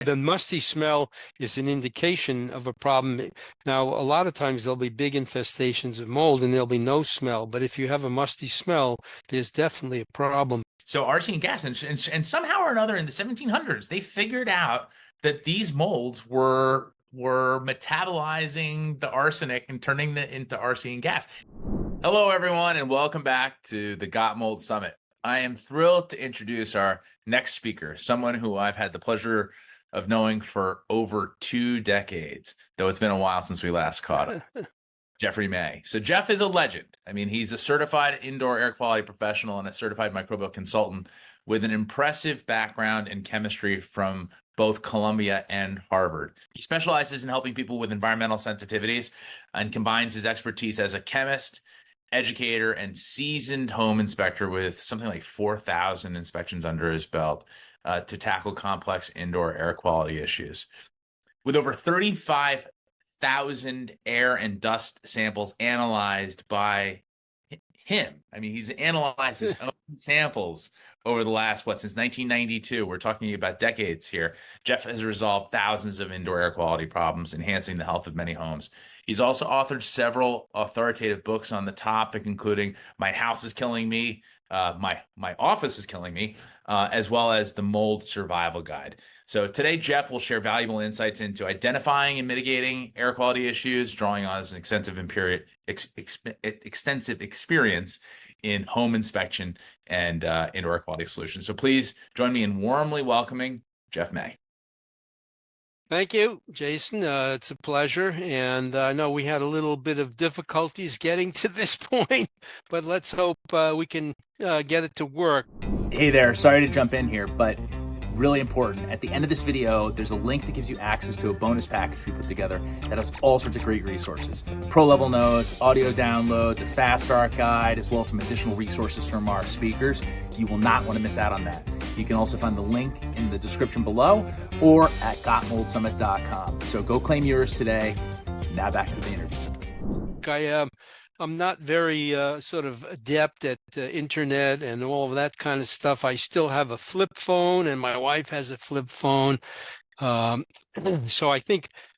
The musty smell is an indication of a problem. Now, a lot of times there'll be big infestations of mold and there'll be no smell. But if you have a musty smell, there's definitely a problem. So arsen gas, and somehow or another in the 1700s, they figured out that these molds were metabolizing the arsenic and turning it into arsen gas. Hello, everyone, and welcome back to the Got Mold Summit. I am thrilled to introduce our next speaker, someone who I've had the pleasure of knowing for over 2 decades, though it's been a while since we last caught him. Jeffrey May. So Jeff is a legend. I mean, he's a certified indoor air quality professional and a certified microbial consultant with an impressive background in chemistry from both Columbia and Harvard. He specializes in helping people with environmental sensitivities and combines his expertise as a chemist, educator, and seasoned home inspector with something like 4,000 inspections under his belt to tackle complex indoor air quality issues. With over 35,000 air and dust samples analyzed by him. I mean, he's analyzed his own samples over the last, since 1992. We're talking about decades here. Jeff has resolved thousands of indoor air quality problems, enhancing the health of many homes. He's also authored several authoritative books on the topic, including My House is Killing Me, My Office is Killing Me, as well as the Mold Survival Guide. So today, Jeff will share valuable insights into identifying and mitigating air quality issues, drawing on his extensive experience in home inspection and indoor air quality solutions. So please join me in warmly welcoming Jeff May. Thank you, Jason. It's a pleasure. And I know we had a little bit of difficulties getting to this point, but let's hope we can get it to work. Hey there, sorry to jump in here, but really important. At the end of this video, there's a link that gives you access to a bonus package we put together that has all sorts of great resources. Pro level notes, audio downloads, a fast start guide, as well as some additional resources from our speakers. You will not want to miss out on that. You can also find the link in the description below or at gotmoldsummit.com. So go claim yours today. Now back to the interview. I'm not very sort of adept at internet and all of that kind of stuff. I still have a flip phone, and my wife has a flip phone. So we're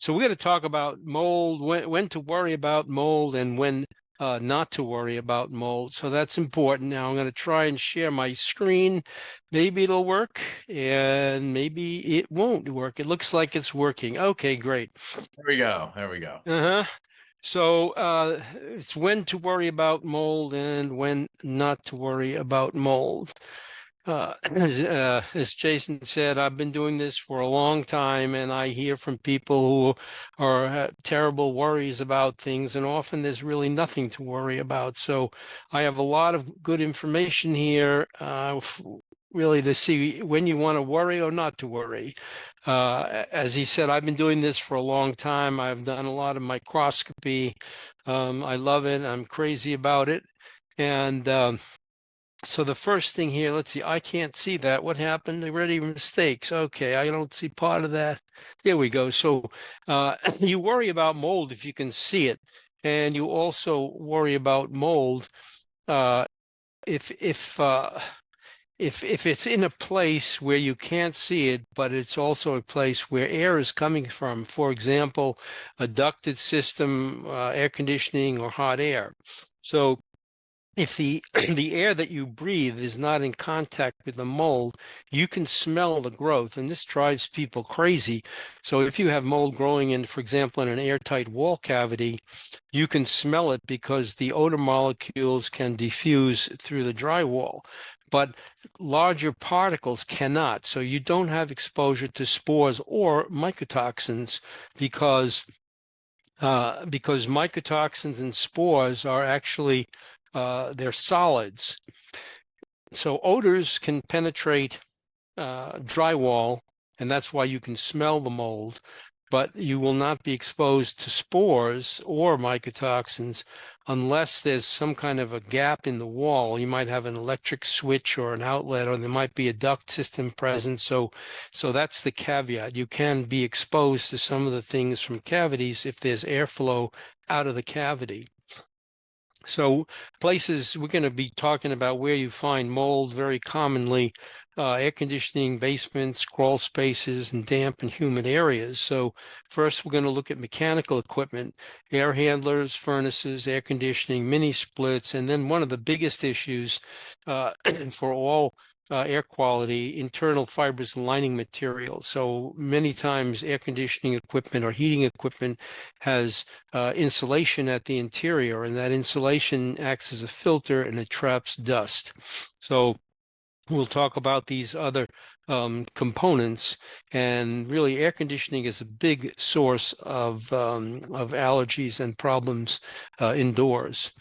going to talk about mold, when to worry about mold and when not to worry about mold. So that's important. Now I'm going to try and share my screen. Maybe it'll work, and maybe it won't work. It looks like it's working. Okay, great. There we go. There we go. So it's when to worry about mold and when not to worry about mold. As Jason said, I've been doing this for a long time, and I hear from people who have terrible worries about things, and often there's really nothing to worry about. So I have a lot of good information here really to see when you want to worry or not to worry. As he said, I've been doing this for a long time. I've done a lot of microscopy. I love it. I'm crazy about it. And so the first thing here, let's see, I can't see that. What happened? Already mistakes. Okay, I don't see part of that. There we go. So you worry about mold if you can see it. And you also worry about mold if it's in a place where you can't see it, but it's also a place where air is coming from. For example, a ducted system, air conditioning, or hot air. So if the air that you breathe is not in contact with the mold, you can smell the growth, and this drives people crazy. So if you have mold growing in, for example, in an airtight wall cavity, you can smell it because the odor molecules can diffuse through the drywall. But larger particles cannot. So you don't have exposure to spores or mycotoxins because mycotoxins and spores are actually they're solids. So odors can penetrate drywall, and that's why you can smell the mold, but you will not be exposed to spores or mycotoxins unless there's some kind of a gap in the wall. You might have an electric switch or an outlet, or there might be a duct system present. So that's the caveat. You can be exposed to some of the things from cavities if there's airflow out of the cavity. So places, we're going to be talking about where you find mold very commonly, air conditioning, basements, crawl spaces, and damp and humid areas. So first, we're going to look at mechanical equipment, air handlers, furnaces, air conditioning, mini splits, and then one of the biggest issues for all air quality, internal fibers and lining material. So many times air conditioning equipment or heating equipment has insulation at the interior, and that insulation acts as a filter and it traps dust. So we'll talk about these other components, and really air conditioning is a big source of allergies and problems indoors.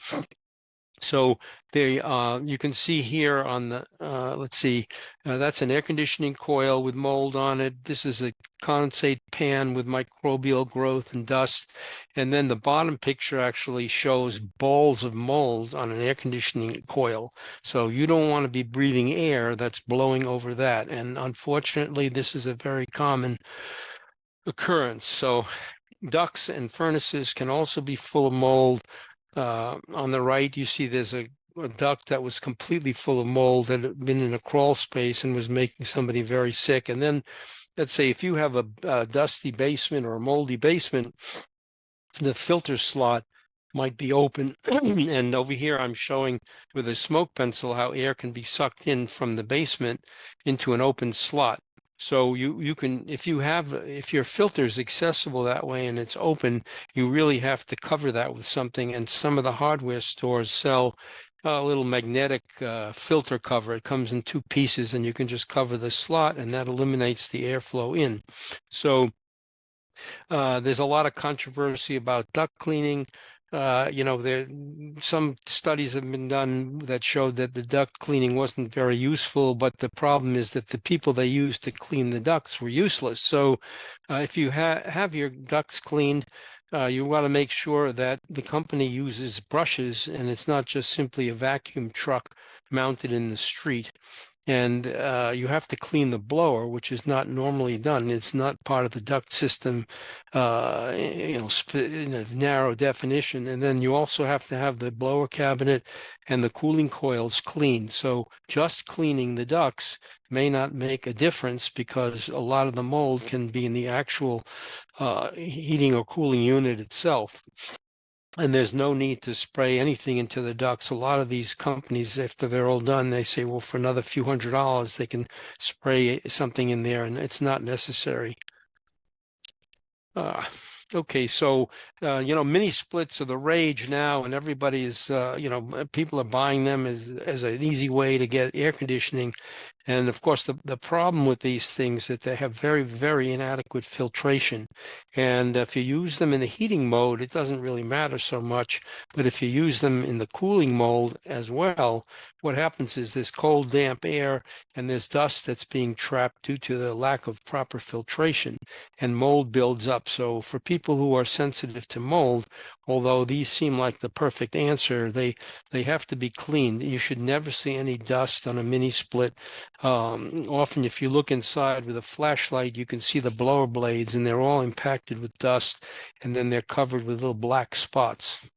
So they, you can see here on the, let's see, that's an air conditioning coil with mold on it. This is a condensate pan with microbial growth and dust. And then the bottom picture actually shows balls of mold on an air conditioning coil. So you don't want to be breathing air that's blowing over that. And unfortunately, this is a very common occurrence. So ducts and furnaces can also be full of mold. On the right, you see there's a duct that was completely full of mold that had been in a crawl space and was making somebody very sick. And then, let's say if you have a dusty basement or a moldy basement, the filter slot might be open. And over here, I'm showing with a smoke pencil how air can be sucked in from the basement into an open slot. So you can, if your filter is accessible that way and it's open, you really have to cover that with something. And some of the hardware stores sell a little magnetic filter cover. It comes in two pieces, and you can just cover the slot, and that eliminates the airflow in. So there's a lot of controversy about duct cleaning. Some studies have been done that showed that the duct cleaning wasn't very useful, but the problem is that the people they used to clean the ducts were useless. So if you have your ducts cleaned, you want to make sure that the company uses brushes and it's not just simply a vacuum truck mounted in the street. And you have to clean the blower, which is not normally done. It's not part of the duct system, in a narrow definition. And then you also have to have the blower cabinet and the cooling coils cleaned. So just cleaning the ducts may not make a difference, because a lot of the mold can be in the actual heating or cooling unit itself. And there's no need to spray anything into the ducts. A lot of these companies, after they're all done, they say, well, for another few $100s, they can spray something in there, and it's not necessary. Okay, so, mini splits are the rage now, and everybody is, people are buying them as an easy way to get air conditioning. And of course, the problem with these things is that they have very, very inadequate filtration. And if you use them in the heating mode, it doesn't really matter so much. But if you use them in the cooling mode as well, what happens is there's cold, damp air, and there's dust that's being trapped due to the lack of proper filtration, and mold builds up. So for people who are sensitive to mold, although these seem like the perfect answer, they have to be cleaned. You should never see any dust on a mini split. Often, if you look inside with a flashlight, you can see the blower blades, and they're all impacted with dust, and then they're covered with little black spots.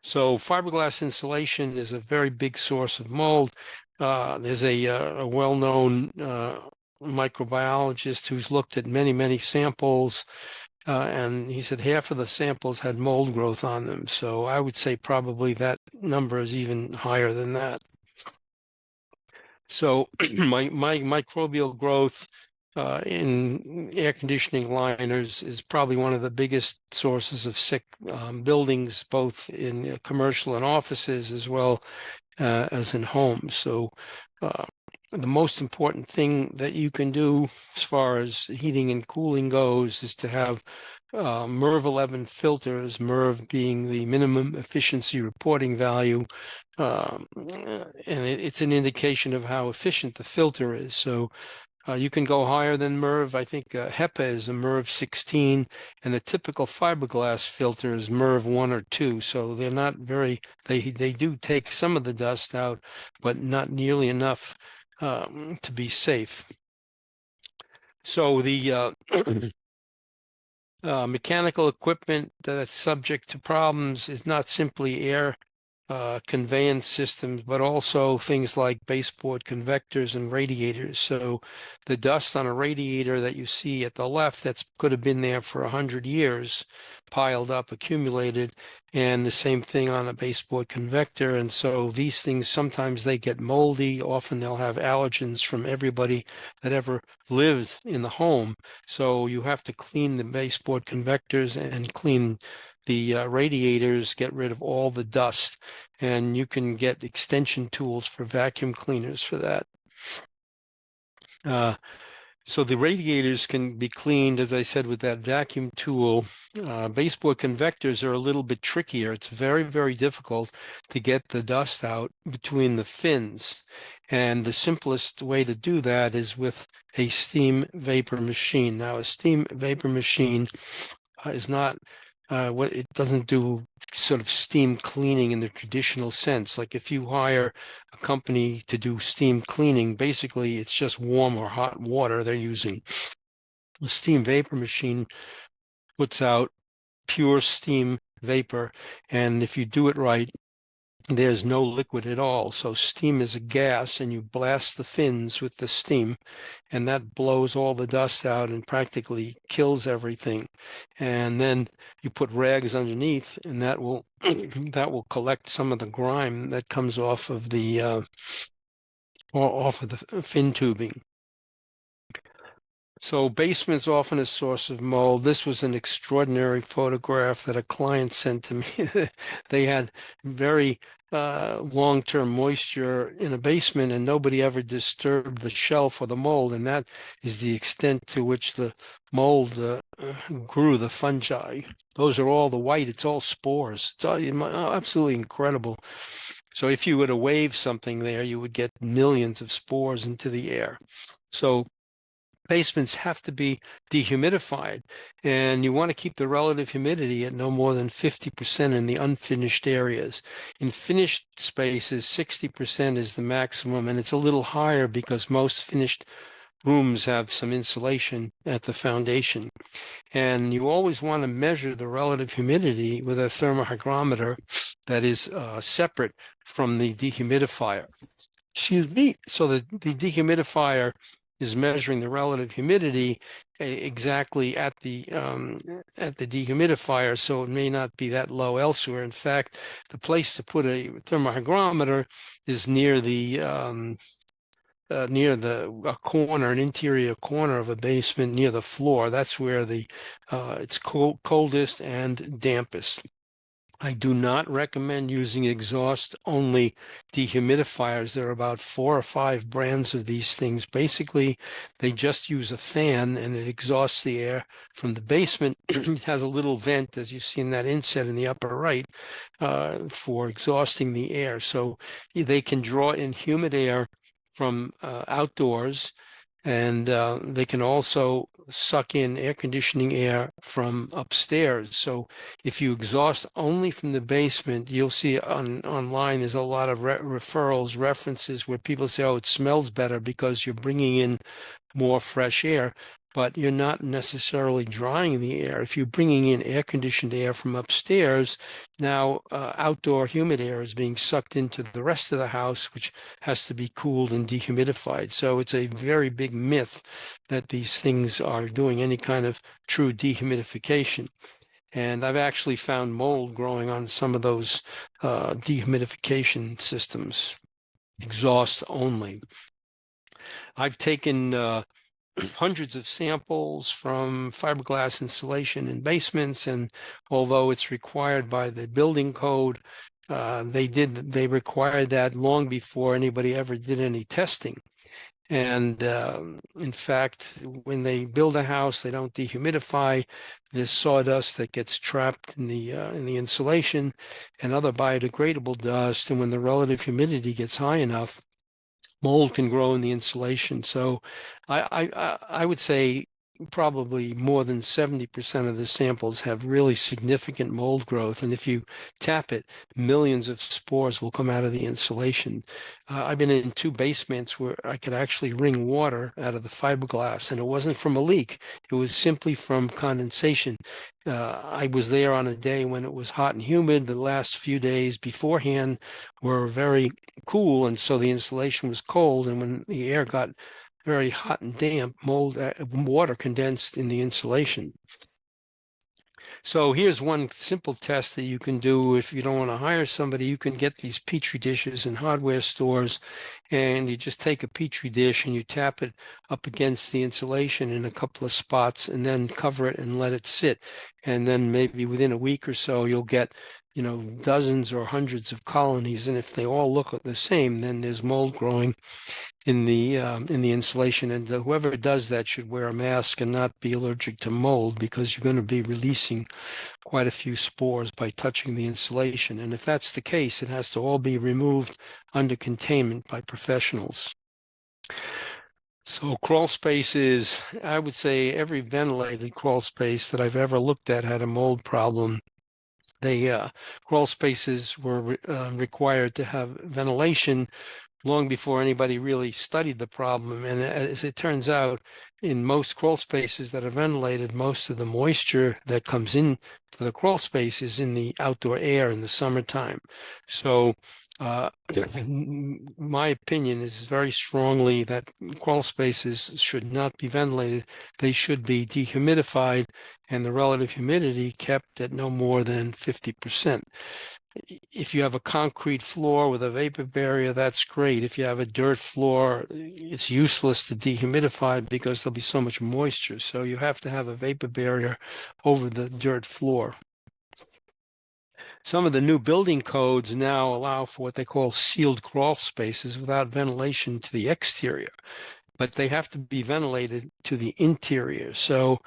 So fiberglass insulation is a very big source of mold. There's a well-known microbiologist who's looked at many, many samples, and he said half of the samples had mold growth on them. So I would say probably that number is even higher than that. So my microbial growth in air conditioning liners is probably one of the biggest sources of sick buildings, both in commercial and offices, as well as in homes. So the most important thing that you can do as far as heating and cooling goes is to have MERV 11 filters, MERV being the minimum efficiency reporting value, and it's an indication of how efficient the filter is. So you can go higher than MERV. I think HEPA is a MERV 16, and the typical fiberglass filter is MERV 1 or 2. So they're not very, they do take some of the dust out, but not nearly enough to be safe. So the Mechanical equipment that's subject to problems is not simply air conveyance systems, but also things like baseboard convectors and radiators. So the dust on a radiator that you see at the left, that's could have been there for 100 years, piled up, accumulated, and the same thing on a baseboard convector. And so these things, sometimes they get moldy. Often they'll have allergens from everybody that ever lived in the home. So you have to clean the baseboard convectors and clean the radiators, get rid of all the dust, and you can get extension tools for vacuum cleaners for that. So the radiators can be cleaned, as I said, with that vacuum tool. Baseboard convectors are a little bit trickier. It's very, very difficult to get the dust out between the fins. And the simplest way to do that is with a steam vapor machine. Now, a steam vapor machine is not what it doesn't do sort of steam cleaning in the traditional sense. Like if you hire a company to do steam cleaning, basically it's just warm or hot water they're using. The steam vapor machine puts out pure steam vapor, and if you do it right, there's no liquid at all. So steam is a gas, and you blast the fins with the steam, and that blows all the dust out and practically kills everything. And then you put rags underneath, and that will that will collect some of the grime that comes off of the fin tubing. So basement's often a source of mold. This was an extraordinary photograph that a client sent to me. They had very long-term moisture in a basement, and nobody ever disturbed the shelf or the mold, and that is the extent to which the mold grew, the fungi. Those are all the white. It's all spores. It's all absolutely incredible. So if you were to wave something there, you would get millions of spores into the air. So basements have to be dehumidified, and you want to keep the relative humidity at no more than 50% in the unfinished areas. In finished spaces, 60% is the maximum, and it's a little higher because most finished rooms have some insulation at the foundation. And you always want to measure the relative humidity with a thermohygrometer that is separate from the dehumidifier. Excuse me. So the dehumidifier is measuring the relative humidity exactly at the dehumidifier, so it may not be that low elsewhere. In fact, the place to put a thermohygrometer is near the corner, an interior corner of a basement near the floor. That's where it's coldest and dampest. I do not recommend using exhaust-only dehumidifiers. There are about 4 or 5 brands of these things. Basically, they just use a fan, and it exhausts the air from the basement. It has a little vent, as you see in that inset in the upper right, for exhausting the air. So they can draw in humid air from outdoors, and they can also suck in air conditioning air from upstairs. So if you exhaust only from the basement, you'll see online there's a lot of references where people say, oh, it smells better because you're bringing in more fresh air, but you're not necessarily drying the air. If you're bringing in air-conditioned air from upstairs, now outdoor humid air is being sucked into the rest of the house, which has to be cooled and dehumidified. So it's a very big myth that these things are doing any kind of true dehumidification. And I've actually found mold growing on some of those dehumidification systems, exhaust only. I've taken hundreds of samples from fiberglass insulation in basements, and although it's required by the building code, they required that long before anybody ever did any testing. And in fact, when they build a house, they don't dehumidify. There's sawdust that gets trapped in the insulation and other biodegradable dust. And when the relative humidity gets high enough, mold can grow in the insulation. So I would say probably more than 70% of the samples have really significant mold growth. And if you tap it, millions of spores will come out of the insulation. I've been in 2 basements where I could actually wring water out of the fiberglass, and it wasn't from a leak. It was simply from condensation. I was there on a day when it was hot and humid. The last few days beforehand were very cool, and so the insulation was cold. And when the air got very hot and damp, water condensed in the insulation. So here's one simple test that you can do if you don't want to hire somebody. You can get these Petri dishes in hardware stores, and you just take a Petri dish and you tap it up against the insulation in a couple of spots and then cover it and let it sit. And then maybe within a week or so, you'll get, you know, dozens or hundreds of colonies. And if they all look the same, then there's mold growing in the insulation. And whoever does that should wear a mask and not be allergic to mold, because you're going to be releasing quite a few spores by touching the insulation. And if that's the case, it has to all be removed under containment by professionals. So crawl spaces, I would say every ventilated crawl space that I've ever looked at had a mold problem. Crawl spaces were required to have ventilation long before anybody really studied the problem. And as it turns out, in most crawl spaces that are ventilated, most of the moisture that comes in to the crawl space is in the outdoor air in the summertime. So my opinion is very strongly that crawl spaces should not be ventilated. They should be dehumidified and the relative humidity kept at no more than 50%. If you have a concrete floor with a vapor barrier, that's great. If you have a dirt floor, it's useless to dehumidify because there'll be so much moisture. So you have to have a vapor barrier over the dirt floor. Some of the new building codes now allow for what they call sealed crawl spaces without ventilation to the exterior, but they have to be ventilated to the interior. So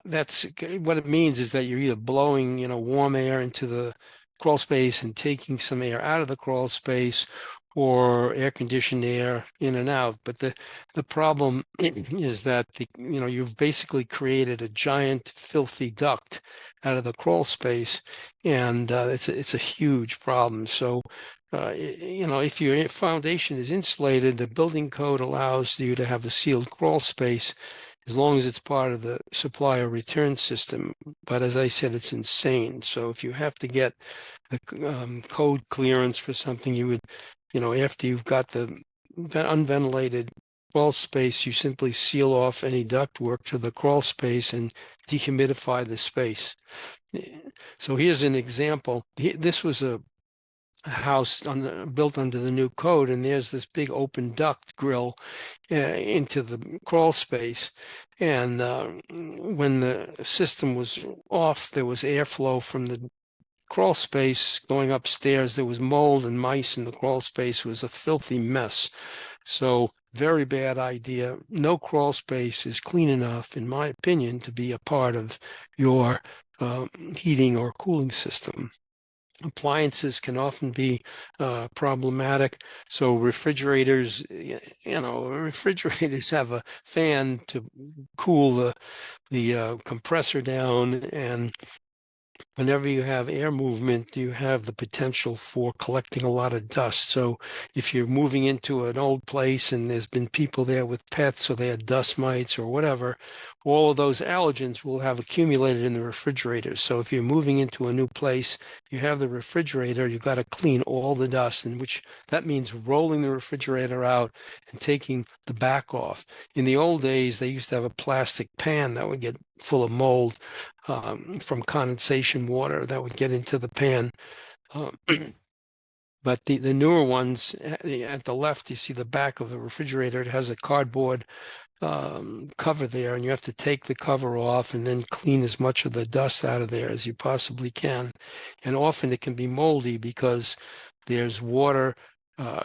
that's what it means, is that you're either blowing, you know, warm air into the crawl space and taking some air out of the crawl space, or air conditioned air in and out. But the problem is that you've basically created a giant filthy duct out of the crawl space, and it's a huge problem. So if your foundation is insulated, the building code allows you to have a sealed crawl space as long as it's part of the supplier return system. But as I said, it's insane. So if you have to get the code clearance for something, you would, after you've got the unventilated crawl space, you simply seal off any ductwork to the crawl space and dehumidify the space. So here's an example. This was a house built under the new code, and there's this big open duct grill into the crawl space. And when the system was off, there was airflow from the crawl space going upstairs. There was mold and mice in the crawl space. It was a filthy mess. So very bad idea. No crawl space is clean enough, in my opinion, to be a part of your heating or cooling system. Appliances can often be problematic. So refrigerators, refrigerators have a fan to cool the compressor down, and whenever you have air movement, you have the potential for collecting a lot of dust. So if you're moving into an old place and there's been people there with pets, or they had dust mites or whatever, all of those allergens will have accumulated in the refrigerator. So if you're moving into a new place, you have the refrigerator, you've got to clean all the dust, in which that means rolling the refrigerator out and taking the back off. In the old days, they used to have a plastic pan that would get full of mold from condensation water that would get into the pan. But the newer ones, at the left, you see the back of the refrigerator. It has a cardboard cover there, and you have to take the cover off and then clean as much of the dust out of there as you possibly can. And often it can be moldy because there's water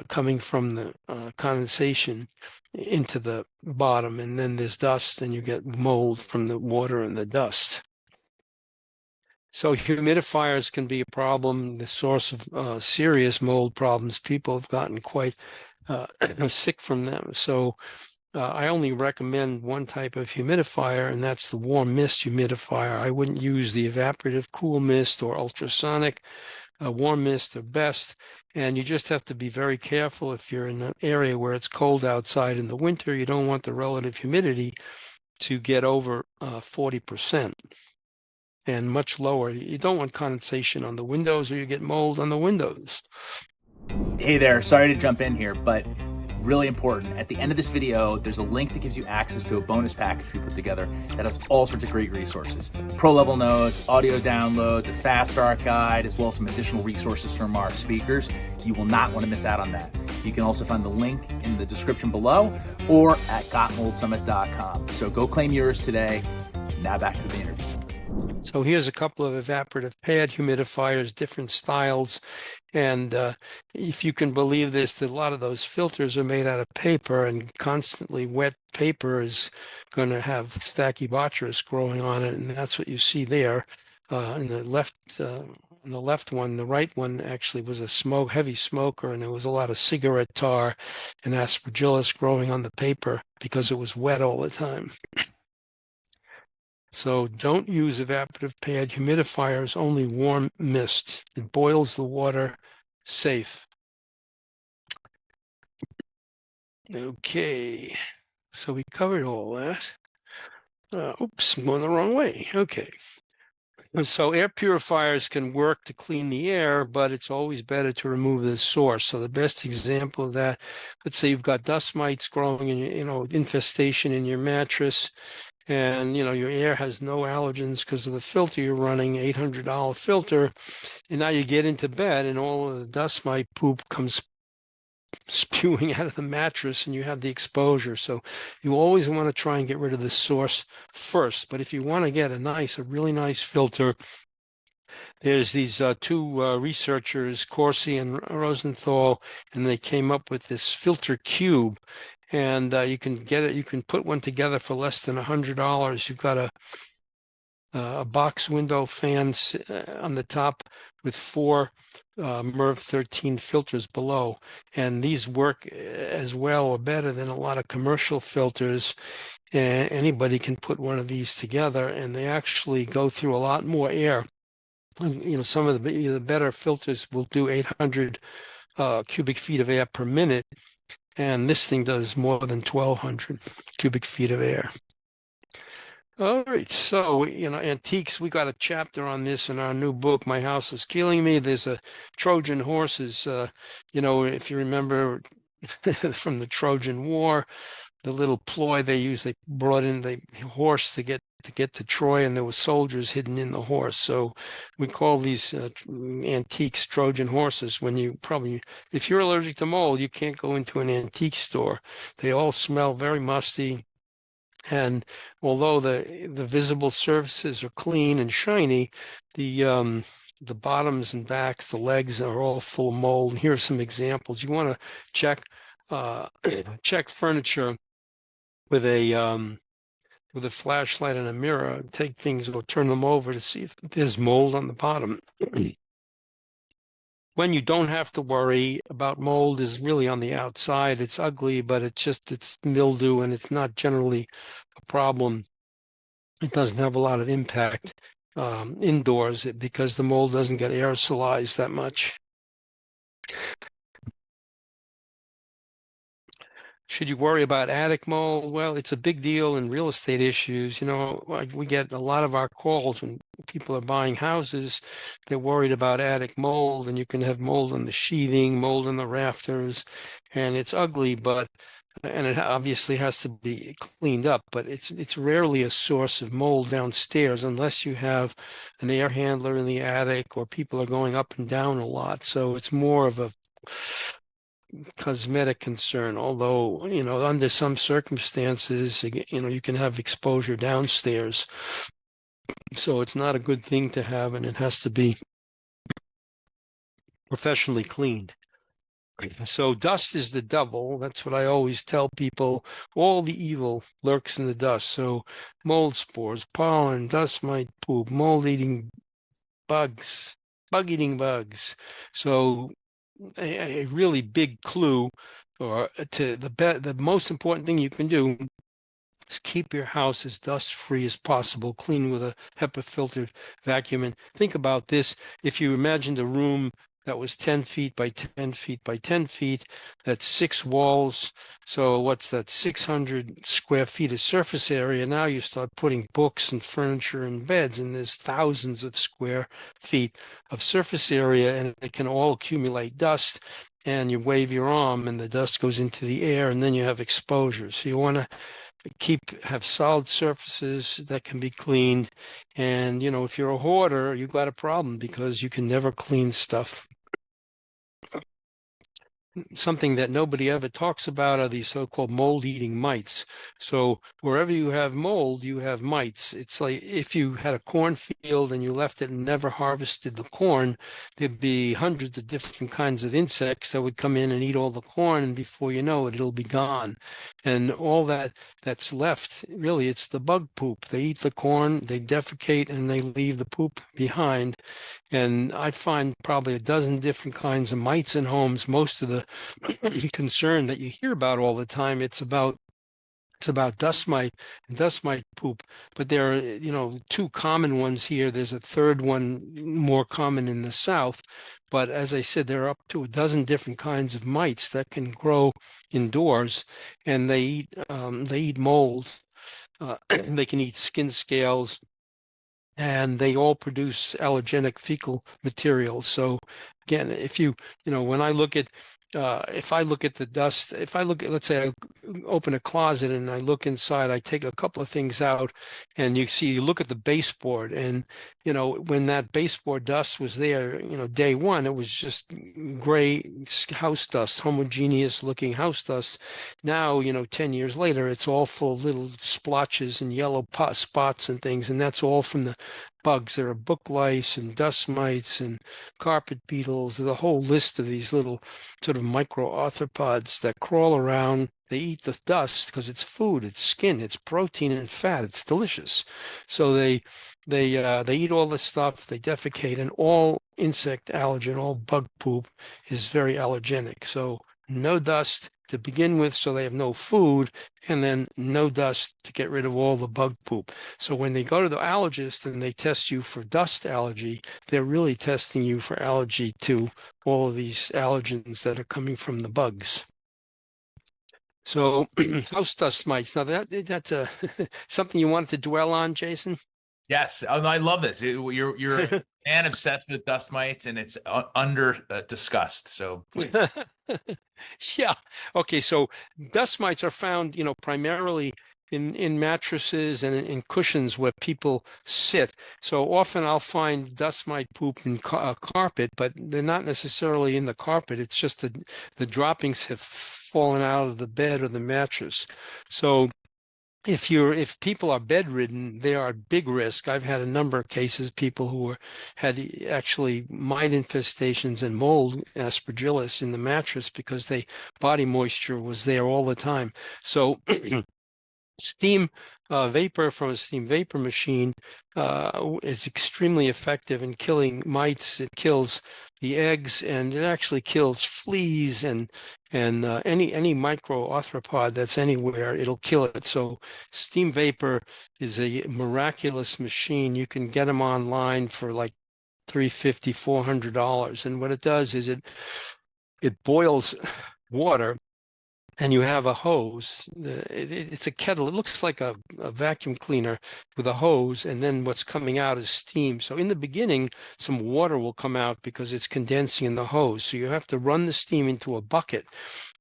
coming from the condensation into the bottom, and then there's dust, and you get mold from the water and the dust. So humidifiers can be a problem, the source of serious mold problems. People have gotten quite sick from them. So I only recommend one type of humidifier, and that's the warm mist humidifier. I wouldn't use the evaporative cool mist or ultrasonic. Warm mist are best, and you just have to be very careful if you're in an area where it's cold outside in the winter. You don't want the relative humidity to get over 40% and much lower. You don't want condensation on the windows, or you get mold on the windows. Hey there, sorry to jump in here, but really important. At the end of this video, there's a link that gives you access to a bonus package we put together that has all sorts of great resources. Pro level notes, audio downloads, a fast start guide, as well as some additional resources from our speakers. You will not want to miss out on that. You can also find the link in the description below or at gotmoldsummit.com. So go claim yours today. Now back to the interview. So here's a couple of evaporative pad humidifiers, different styles. And if you can believe this, that a lot of those filters are made out of paper, and constantly wet paper is going to have stachybotrys growing on it. And that's what you see there in the left. On the left one, the right one actually was a heavy smoker, and there was a lot of cigarette tar and aspergillus growing on the paper because it was wet all the time. So don't use evaporative pad humidifiers, only warm mist. It boils the water safe. Okay, so we covered all that. Oops, I'm going the wrong way. Okay. So air purifiers can work to clean the air, but it's always better to remove the source. So the best example of that, let's say you've got dust mites growing in infestation in your mattress, and your air has no allergens because of the filter you're running, $800 filter, and now you get into bed and all of the dust mite poop comes spewing out of the mattress, and you have the exposure. So you always want to try and get rid of the source first. But if you want to get a really nice filter, there's these two researchers, Corsi and Rosenthal, and they came up with this filter cube. And you can get it. You can put one together for less than $100. You've got a box window fans on the top with 4 MERV 13 filters below, and these work as well or better than a lot of commercial filters. And anybody can put one of these together, and they actually go through a lot more air. Some of the better filters will do 800 cubic feet of air per minute. And this thing does more than 1,200 cubic feet of air. All right, so, antiques, we got a chapter on this in our new book, My House is Killing Me. There's a Trojan horses, if you remember from the Trojan War, the little ploy they used, they brought in the horse to get to Troy, and there were soldiers hidden in the horse. So we call these antiques Trojan horses. If you're allergic to mold, you can't go into an antique store. They all smell very musty. And although the visible surfaces are clean and shiny, the bottoms and backs, the legs are all full of mold. And here are some examples. You want to check furniture with a flashlight and a mirror, take things or turn them over to see if there's mold on the bottom. When you don't have to worry about mold is really on the outside. It's ugly, but it's mildew, and it's not generally a problem. It doesn't have a lot of impact indoors because the mold doesn't get aerosolized that much. Should you worry about attic mold? Well, it's a big deal in real estate issues. We get a lot of our calls when people are buying houses. They're worried about attic mold, and you can have mold on the sheathing, mold on the rafters, and it's ugly, and it obviously has to be cleaned up, but it's rarely a source of mold downstairs unless you have an air handler in the attic or people are going up and down a lot. So it's more of a cosmetic concern, although under some circumstances you can have exposure downstairs, so it's not a good thing to have, and it has to be professionally cleaned. So dust is the devil. That's what I always tell people. All the evil lurks in the dust. So mold spores, pollen, dust mite poop, mold eating bugs, bug eating bugs. So a really big clue, or to the most important thing you can do is keep your house as dust-free as possible, clean with a HEPA filtered vacuum. And think about this. If you imagined a room that was 10 feet by 10 feet by 10 feet, that's 6 walls. So what's that? 600 square feet of surface area. Now you start putting books and furniture and beds, and there's thousands of square feet of surface area, and it can all accumulate dust. And you wave your arm and the dust goes into the air, and then you have exposure. So you want to have solid surfaces that can be cleaned. And, if you're a hoarder, you've got a problem because you can never clean stuff. Something that nobody ever talks about are these so-called mold-eating mites. So wherever you have mold, you have mites. It's like if you had a cornfield and you left it and never harvested the corn, there'd be hundreds of different kinds of insects that would come in and eat all the corn, and before you know it, it'll be gone. And all that's left, really, it's the bug poop. They eat the corn, they defecate, and they leave the poop behind. And I find probably a dozen different kinds of mites in homes. Most of the concern that you hear about all the time, it's about dust mite and dust mite poop. But there are, 2 common ones here. There's a third one more common in the South. But as I said, there are up to a dozen different kinds of mites that can grow indoors, and they eat mold. They can eat skin scales, and they all produce allergenic fecal materials. So again, when I look at if I look at the dust, let's say I open a closet and I look inside, I take a couple of things out, and you look at the baseboard, and when that baseboard dust was there, day one, it was just gray house dust, homogeneous looking house dust. Now, 10 years later, it's all full of little splotches and yellow spots and things, and that's all from the bugs. There are book lice and dust mites and carpet beetles. There's a whole list of these little sort of microarthropods that crawl around. They eat the dust because it's food, it's skin, it's protein and fat. It's delicious. So they eat all this stuff. They defecate, and all insect allergen, all bug poop is very allergenic. So no dust to begin with, so they have no food, and then no dust to get rid of all the bug poop. So when they go to the allergist and they test you for dust allergy, they're really testing you for allergy to all of these allergens that are coming from the bugs. So house dust mites. Now that's something you wanted to dwell on, Jason? Yes, I love this. You're a man obsessed with dust mites, and it's under discussed. So please. Yeah. Okay. So dust mites are found, primarily in mattresses and in cushions where people sit. So often I'll find dust mite poop in carpet, but they're not necessarily in the carpet. It's just the droppings have fallen out of the bed or the mattress. So if people are bedridden, they are at big risk. I've had a number of cases, people who had actually mite infestations and mold, aspergillus, in the mattress because body moisture was there all the time. So steam vapor from a steam vapor machine is extremely effective in killing mites. It kills the eggs, and it actually kills fleas and any microarthropod that's anywhere. It'll kill it. So steam vapor is a miraculous machine. You can get them online for like $350, $400, and what it does is it boils water, and you have a hose. It's a kettle. It looks like a vacuum cleaner with a hose, and then what's coming out is steam. So in the beginning, some water will come out because it's condensing in the hose. So you have to run the steam into a bucket.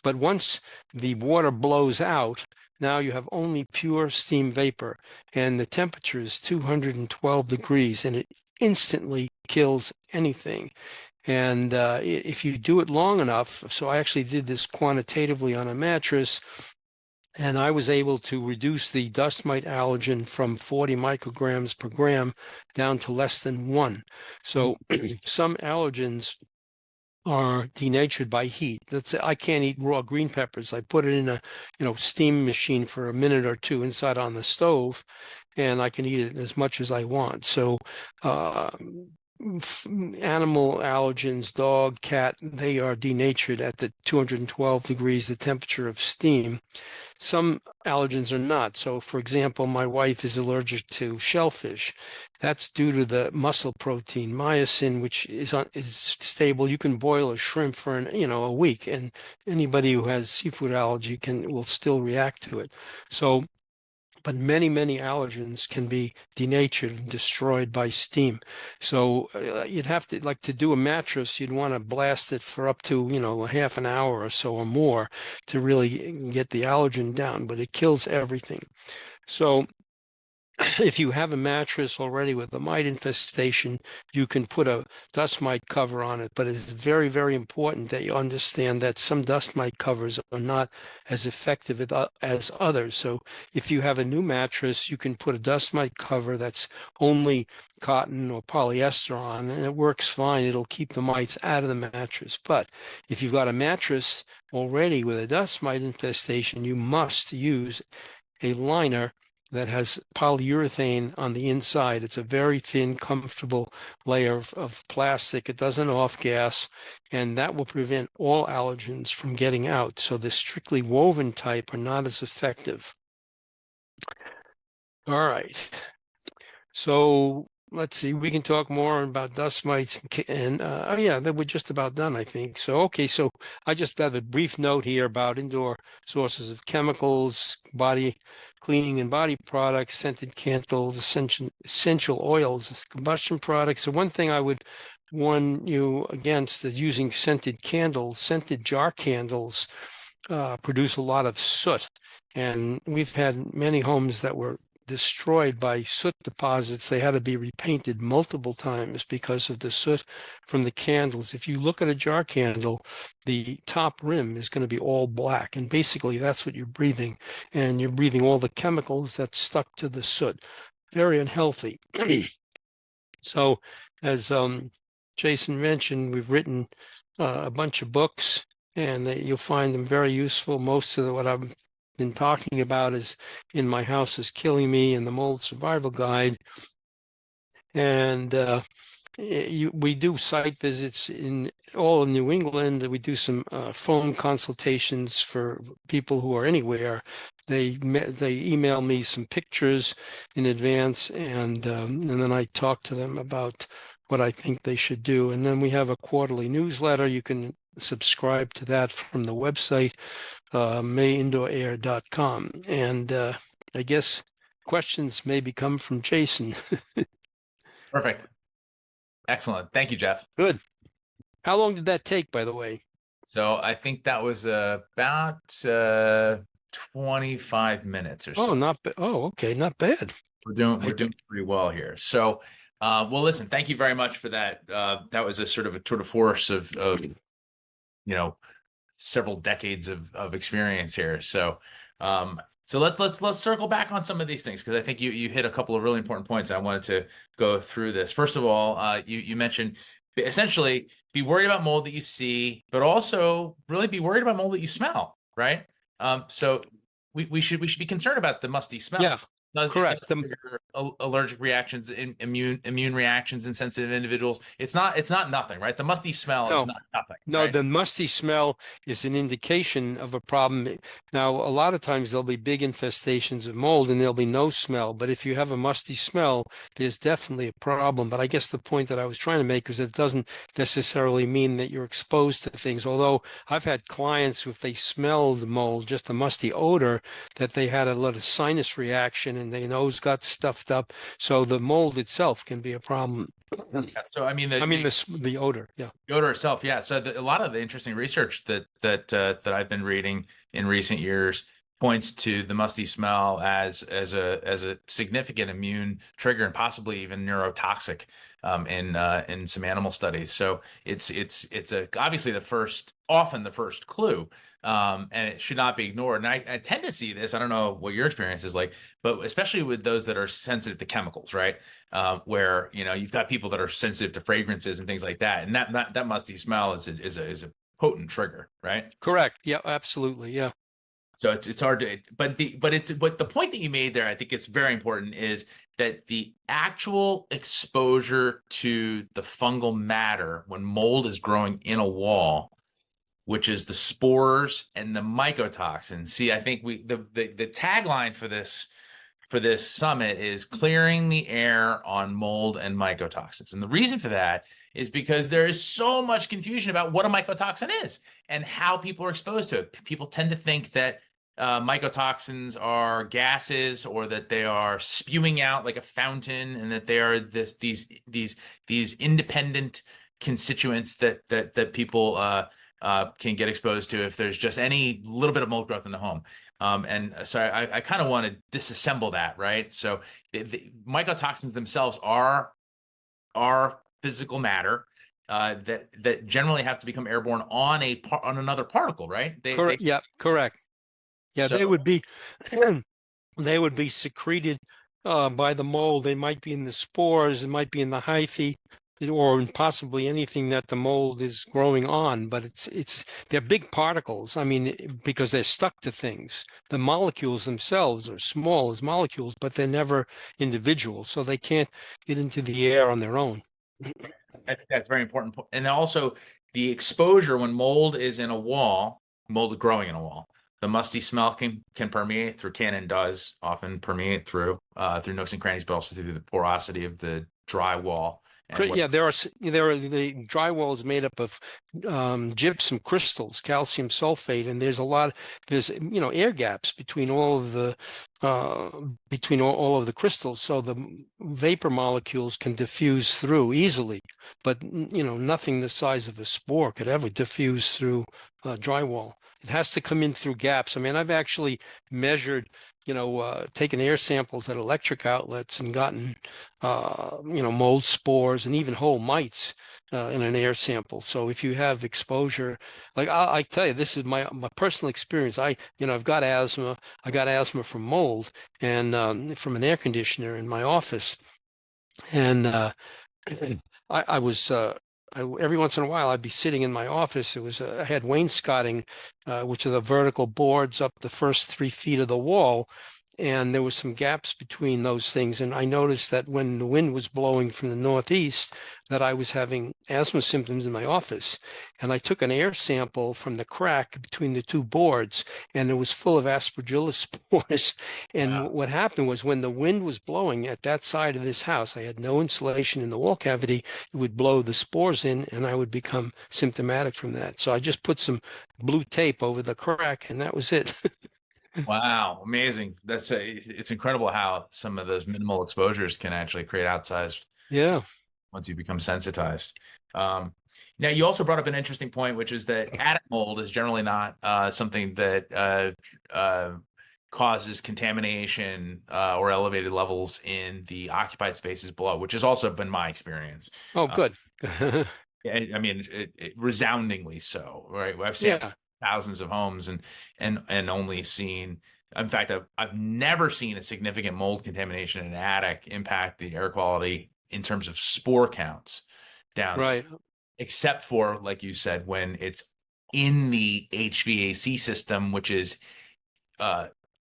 But once the water blows out, now you have only pure steam vapor, and the temperature is 212 degrees, and it instantly kills anything. And if you do it long enough, so I actually did this quantitatively on a mattress, and I was able to reduce the dust mite allergen from 40 micrograms per gram down to less than 1. So some allergens are denatured by heat. Let's say I can't eat raw green peppers. I put it in a steam machine for a minute or two inside on the stove, and I can eat it as much as I want. So animal allergens, dog, cat, they are denatured at the 212 degrees, the temperature of steam. Some allergens are not. So, for example, my wife is allergic to shellfish. That's due to the muscle protein myosin, which is stable. You can boil a shrimp for a week, and anybody who has seafood allergy will still react to it. So, but many, many allergens can be denatured and destroyed by steam. So you'd have to, like, to do a mattress, you'd want to blast it for up to, a half an hour or so or more to really get the allergen down, but it kills everything. So if you have a mattress already with a mite infestation, you can put a dust mite cover on it, but it's very, very important that you understand that some dust mite covers are not as effective as others. So if you have a new mattress, you can put a dust mite cover that's only cotton or polyester on, and it works fine. It'll keep the mites out of the mattress. But if you've got a mattress already with a dust mite infestation, you must use a liner that has polyurethane on the inside. It's a very thin, comfortable layer of plastic. It doesn't off-gas, and that will prevent all allergens from getting out. So the strictly woven type are not as effective. All right. So let's see, we can talk more about dust mites and oh yeah, that we're just about done, I think. So, okay, so I just have a brief note here about indoor sources of chemicals, body cleaning and body products, scented candles, essential oils, combustion products. So one thing I would warn you against is using scented candles. Scented jar candles produce a lot of soot. And we've had many homes that were destroyed by soot deposits. They had to be repainted multiple times because of the soot from the candles. If you look at a jar candle, the top rim is going to be all black, and basically that's what you're breathing, and you're breathing all the chemicals that stuck to the soot. Very unhealthy. So as Jason mentioned, we've written a bunch of books, and you'll find them very useful. Most of what I've been talking about is In My House Is Killing Me and the Mold Survival Guide. And we do site visits in all of New England. We do some phone consultations for people who are anywhere. They email me some pictures in advance, and then I talk to them about what I think they should do. And then we have a quarterly newsletter. You can subscribe to that from the website, mayindoorair.com. And I guess questions maybe come from Jason. Perfect. Excellent. Thank you, Jeff. Good. How long did that take, by the way? So I think that was about 25 minutes or so. Oh, not bad. Oh, okay, not bad. We're doing pretty well here. So, well, listen, thank you very much for that. That was a sort of tour de force of several decades of experience here. So, so let's circle back on some of these things, because I think you hit a couple of really important points. I wanted to go through this. First of all, you mentioned essentially be worried about mold that you see, but also really be worried about mold that you smell, right? So we should be concerned about the musty smells. Yeah. Correct. Allergic reactions, immune reactions in sensitive individuals. It's not nothing, right? The musty smell is not nothing. No, right? The musty smell is an indication of a problem. Now, a lot of times there'll be big infestations of mold and there'll be no smell. But if you have a musty smell, there's definitely a problem. But I guess the point that I was trying to make is that it doesn't necessarily mean that you're exposed to things. Although I've had clients who, if they smelled mold, just a musty odor, that they had a lot of sinus reaction and their nose got stuffed up. So the mold itself can be a problem. Yeah, so I mean, the odor, yeah, the odor itself, yeah. So a lot of the interesting research that I've been reading in recent years points to the musty smell as a significant immune trigger and possibly even neurotoxic in some animal studies. So it's obviously often the first clue. And it should not be ignored. And I tend to see this. I don't know what your experience is like, but especially with those that are sensitive to chemicals, right? Where you've got people that are sensitive to fragrances and things like that, and that musty smell is a potent trigger, right? Correct. Yeah, absolutely. Yeah. So it's hard to, but the point that you made there, I think it's very important, is that the actual exposure to the fungal matter when mold is growing in a wall, which is the spores and the mycotoxins. See, I think the tagline for this summit is clearing the air on mold and mycotoxins. And the reason for that is because there is so much confusion about what a mycotoxin is and how people are exposed to it. People tend to think that mycotoxins are gases, or that they are spewing out like a fountain, and that they are these independent constituents that people can get exposed to if there's just any little bit of mold growth in the home. And so I kind of want to disassemble that, right? So the mycotoxins themselves are physical matter that generally have to become airborne on another particle, right? Correct. Yeah, correct. Yeah, So, they would be they would be secreted by the mold. They might be in the spores, it might be in the hyphae, or possibly anything that the mold is growing on. But they're big particles. I mean, because they're stuck to things. The molecules themselves are small as molecules, but they're never individual, so they can't get into the air on their own. that's very important. And also the exposure when mold is in a wall, mold is growing in a wall. The musty smell can permeate through, and does often permeate through nooks and crannies, but also through the porosity of the drywall. Yeah, there are the drywall is made up of gypsum crystals, calcium sulfate, and there's air gaps between all of the all of the crystals, so the vapor molecules can diffuse through easily. But nothing the size of a spore could ever diffuse through drywall. It has to come in through gaps. I mean, I've actually measured, taken air samples at electric outlets and gotten, mold spores and even whole mites in an air sample. So if you have exposure, like I tell you, this is my personal experience. I've got asthma. I got asthma from mold and from an air conditioner in my office. And I was every once in a while I'd be sitting in my office. I had wainscoting, which are the vertical boards up the first 3 feet of the wall, and there was some gaps between those things. And I noticed that when the wind was blowing from the northeast, that I was having asthma symptoms in my office. And I took an air sample from the crack between the 2 boards, and it was full of aspergillus spores. And wow. What happened was, when the wind was blowing at that side of this house, I had no insulation in the wall cavity. It would blow the spores in, and I would become symptomatic from that. So I just put some blue tape over the crack, and that was it. Wow, amazing. It's incredible how some of those minimal exposures can actually create outsized, Yeah. once you become sensitized. Now, you also brought up an interesting point, which is that attic mold is generally not something that causes contamination or elevated levels in the occupied spaces below, which has also been my experience. Oh, good. I mean, resoundingly so, right? I've seen thousands of homes and only seen, in fact, I've never seen a significant mold contamination in an attic impact the air quality in terms of spore counts down, right? Except for, like you said, when it's in the HVAC system, which is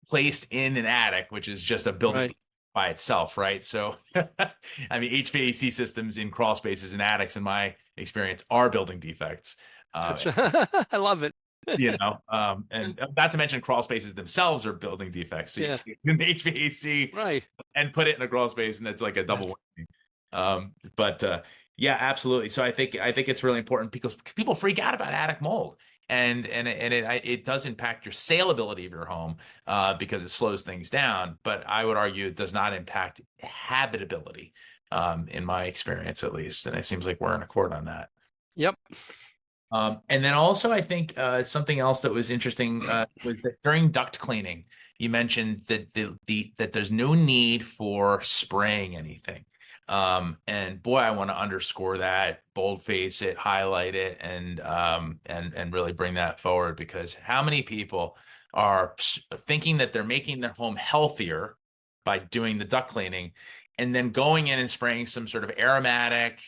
placed in an attic, which is just a building by itself, right? So, I mean, HVAC systems in crawl spaces and attics, in my experience, are building defects. I love it. And not to mention crawl spaces themselves are building defects. So you take an HVAC and put it in a crawl space, and that's like a double whammy. Yeah, absolutely. So I think it's really important because people freak out about attic mold, and it does impact your saleability of your home because it slows things down. But I would argue it does not impact habitability, in my experience at least. And it seems like we're in accord on that. Yep. And then also, I think something else that was interesting was that during duct cleaning, you mentioned that that there's no need for spraying anything. And boy, I want to underscore that, boldface it, highlight it, and really bring that forward, because how many people are thinking that they're making their home healthier by doing the duct cleaning, and then going in and spraying some sort of aromatic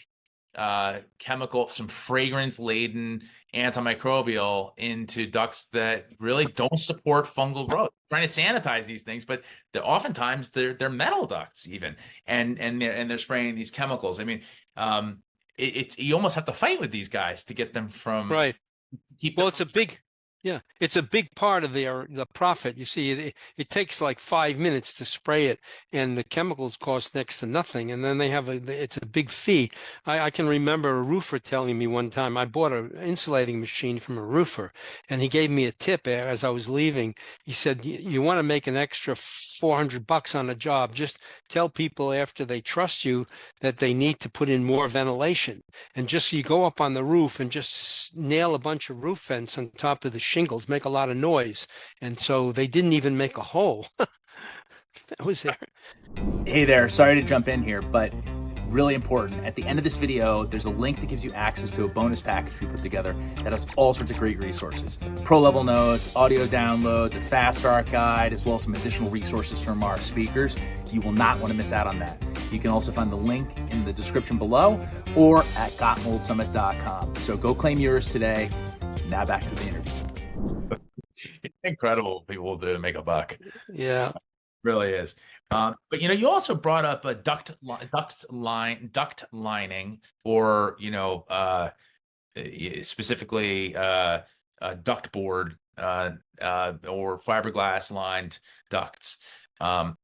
chemical, some fragrance laden antimicrobial into ducts that really don't support fungal growth. Trying to sanitize these things, but oftentimes they're metal ducts even, and they're spraying these chemicals. I mean, you almost have to fight with these guys to get them from Right. keep Well, them. it's a big, yeah, it's a big part of the profit. You see, it takes like 5 minutes to spray it, and the chemicals cost next to nothing. And then it's a big fee. I can remember a roofer telling me one time, I bought an insulating machine from a roofer, and he gave me a tip as I was leaving. He said, you want to make an extra $400 on a job, just tell people after they trust you that they need to put in more ventilation. And just you go up on the roof and just nail a bunch of roof vents on top of the shingles, make a lot of noise. And so they didn't even make a hole. That was there. Hey there, sorry to jump in here, but really important. At the end of this video, there's a link that gives you access to a bonus package we put together that has all sorts of great resources. Pro level notes, audio downloads, a fast start guide, as well as some additional resources from our speakers. You will not want to miss out on that. You can also find the link in the description below or at gotmoldsummit.com. So go claim yours today. Now back to the interview. It's incredible what people will do to make a buck. Yeah. Really is. But you also brought up a duct lining, or specifically duct board or fiberglass lined ducts, lined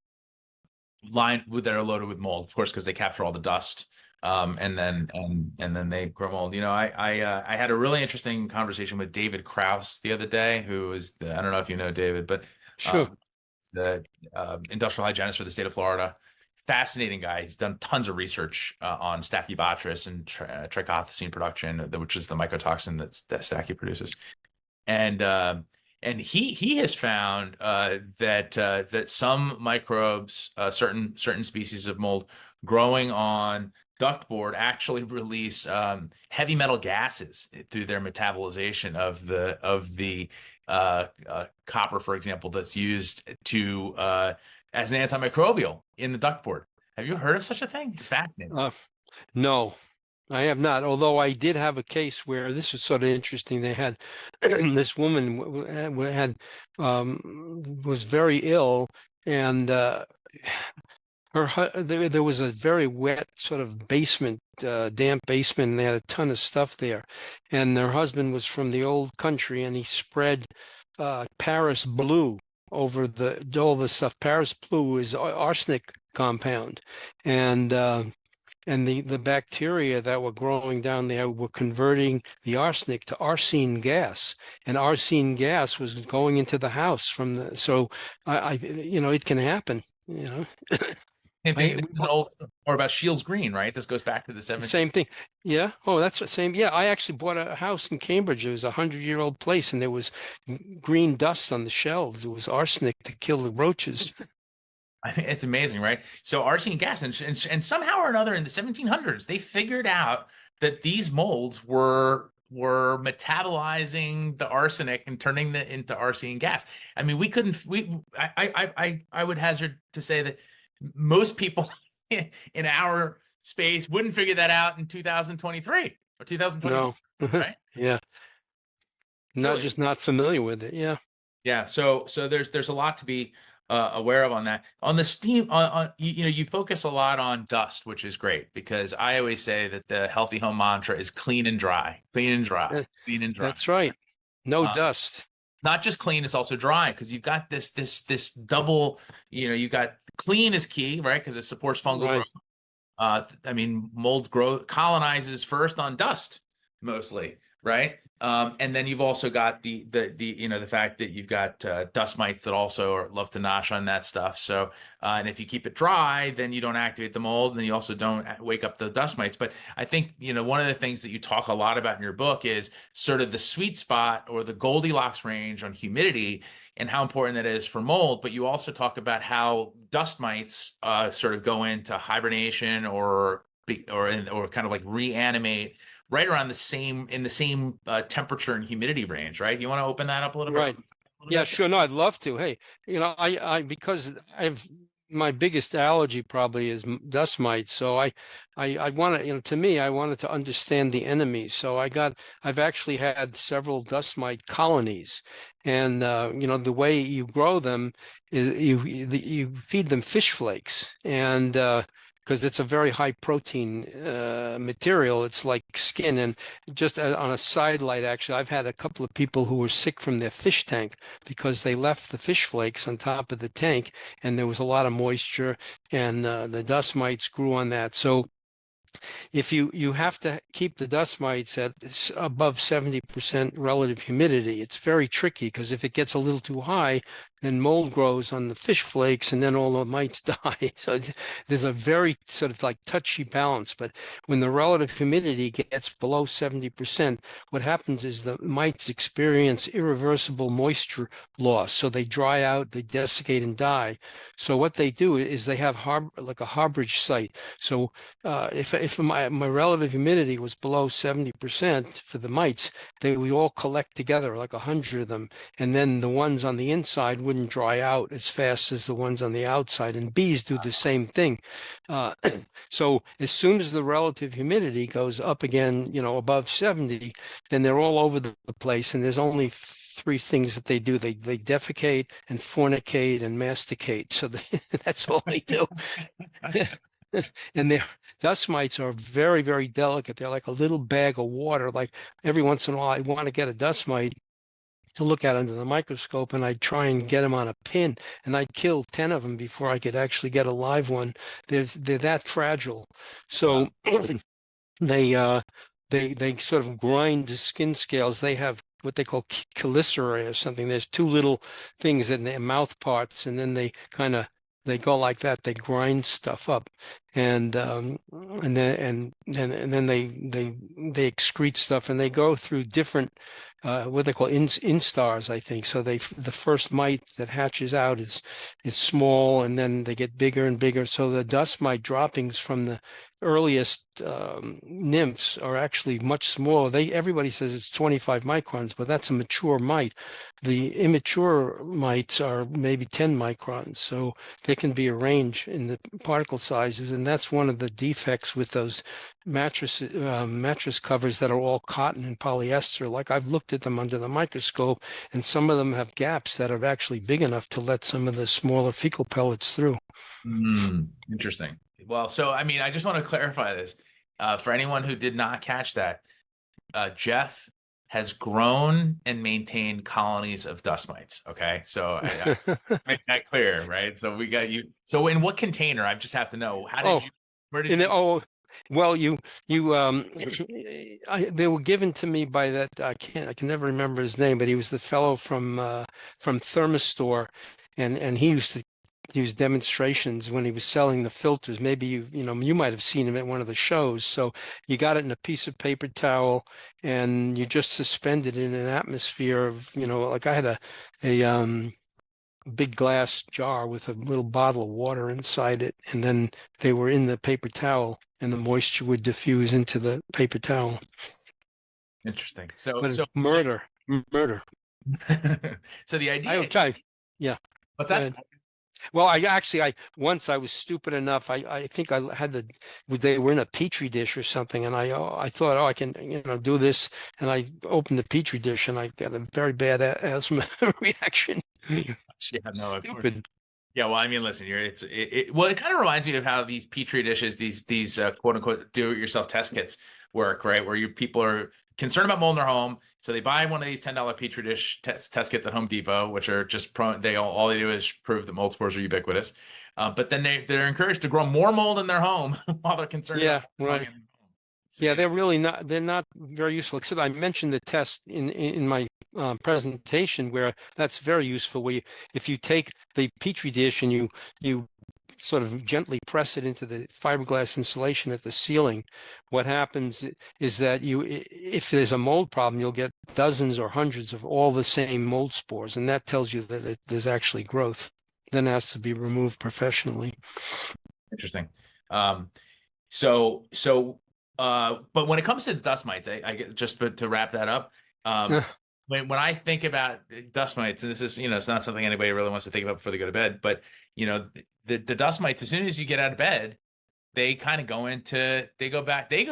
that are loaded with mold, of course, because they capture all the dust. And then they grow mold. I had a really interesting conversation with David Krause the other day, who is I don't know if you know David, but Sure. the industrial hygienist for the state of Florida. Fascinating guy. He's done tons of research on Stachybotrys and trichothecene production, which is the mycotoxin that Stachy produces. And he has found that some microbes, certain species of mold growing on ductboard actually release heavy metal gases through their metabolization of the copper, for example, that's used to as an antimicrobial in the ductboard. Have you heard of such a thing? It's fascinating. No, I have not. Although I did have a case where this was sort of interesting. They had this woman was very ill, and there was a very wet sort of basement, damp basement, and they had a ton of stuff there. And their husband was from the old country, and he spread Paris blue over all the stuff. Paris blue is arsenic compound, and the bacteria that were growing down there were converting the arsenic to arsine gas, and arsine gas was going into the house from the. So it can happen. Or about Shields Green, right? This goes back to the 70s. Same thing. Yeah. Oh, that's the same. Yeah. I actually bought a house in Cambridge. It was a 100-year-old place, and there was green dust on the shelves. It was arsenic to kill the roaches. It's amazing, right? So arsine gas, and somehow or another in the 1700s, they figured out that these molds were metabolizing the arsenic and turning it into arsine gas. I mean, I would hazard to say that most people in our space wouldn't figure that out in 2023 or 2020. No. Right? Yeah. Just not familiar with it. Yeah. Yeah. So there's a lot to be aware of on that. On the steam, you focus a lot on dust, which is great, because I always say that the healthy home mantra is clean and dry, clean and dry, clean and dry. That's right. No dust. Not just clean, it's also dry, because you've got this double, you got clean is key, right? Because it supports fungal growth. I mean, mold growth colonizes first on dust, mostly, right? And then you've also got the fact that you've got dust mites that also love to nosh on that stuff. So, and if you keep it dry, then you don't activate the mold, and you also don't wake up the dust mites. But I think, one of the things that you talk a lot about in your book is sort of the sweet spot or the Goldilocks range on humidity and how important that is for mold. But you also talk about how dust mites sort of go into hibernation or kind of like reanimate right around the same temperature and humidity range, right? You want to open that up a little bit? Right. Yeah, sure. No, I'd love to. Hey, I because I've my biggest allergy probably is dust mites. So I want to, to me, I wanted to understand the enemy. So I've actually had several dust mite colonies, and the way you grow them is you feed them fish flakes, and because it's a very high protein material, it's like skin. And just on a side light, actually, I've had a couple of people who were sick from their fish tank because they left the fish flakes on top of the tank, and there was a lot of moisture, and the dust mites grew on that. So if you have to keep the dust mites at above 70% relative humidity, it's very tricky, because if it gets a little too high, then mold grows on the fish flakes, and then all the mites die. So there's a very sort of like touchy balance. But when the relative humidity gets below 70%, what happens is the mites experience irreversible moisture loss. So they dry out, they desiccate and die. So what they do is they have like a harborage site. So if my relative humidity was below 70% for the mites, they would all collect together, like 100 of them, and then the ones on the inside wouldn't dry out as fast as the ones on the outside. And bees do the same thing. So as soon as the relative humidity goes up again, above 70, then they're all over the place, and there's only three things that they do. They defecate and fornicate and masticate. So that's all they do. And their dust mites are very, very delicate. They're like a little bag of water. Like every once in a while, I want to get a dust mite to look at under the microscope, and I'd try and get them on a pin, and I'd kill 10 of them before I could actually get a live one. They're that fragile. So they sort of grind the skin scales. They have what they call chelicerae or something. There's two little things in their mouth parts, and then they go like that. They grind stuff up, and then they excrete stuff, and they go through different what they call instars, I think. So the first mite that hatches out is small, and then they get bigger and bigger. So the dust mite droppings from the earliest nymphs are actually much smaller. Everybody says it's 25 microns, but that's a mature mite. The immature mites are maybe 10 microns, so they can be arranged in the particle sizes, and that's one of the defects with those mattress covers that are all cotton and polyester. Like, I've looked at them under the microscope, and some of them have gaps that are actually big enough to let some of the smaller fecal pellets through. Interesting. Well, so I mean, I just want to clarify this for anyone who did not catch that. Jeff has grown and maintained colonies of dust mites. Okay, so I make that clear, right? So we got you. So in what container? I just have to know. How did you? Where did you? Well, they were given to me by that. I can never remember his name, but he was the fellow from Thermistore, and he used to use demonstrations when he was selling the filters. Maybe you might have seen him at one of the shows. So you got it in a piece of paper towel, and you just suspend it in an atmosphere of, like I had a big glass jar with a little bottle of water inside it, and then they were in the paper towel, and the moisture would diffuse into the paper towel. Interesting. So murder. So the idea. Yeah. What's that? Well, once I was stupid enough. I think I had they were in a petri dish or something, and I thought, I can do this, and I opened the petri dish, and I got a very bad asthma reaction. Yeah, no, stupid. Yeah, well, I mean, listen, it kind of reminds me of how these petri dishes, these quote unquote do-it-yourself test kits work, right? Where people are concerned about mold in their home, so they buy one of these $10 petri dish test kits at Home Depot, which are just all they do is prove that mold spores are ubiquitous. But then they're encouraged to grow more mold in their home while they're concerned. Yeah, right. Yeah, they're not very useful. Except I mentioned the test in my presentation, where that's very useful. If you take the petri dish and you sort of gently press it into the fiberglass insulation at the ceiling, what happens is that if there's a mold problem, you'll get dozens or hundreds of all the same mold spores, and that tells you that there's actually growth. Then it has to be removed professionally. Interesting. But when it comes to the dust mites, I just to wrap that up, when I think about dust mites, and this is, it's not something anybody really wants to think about before they go to bed, but the dust mites, as soon as you get out of bed, they kind of they go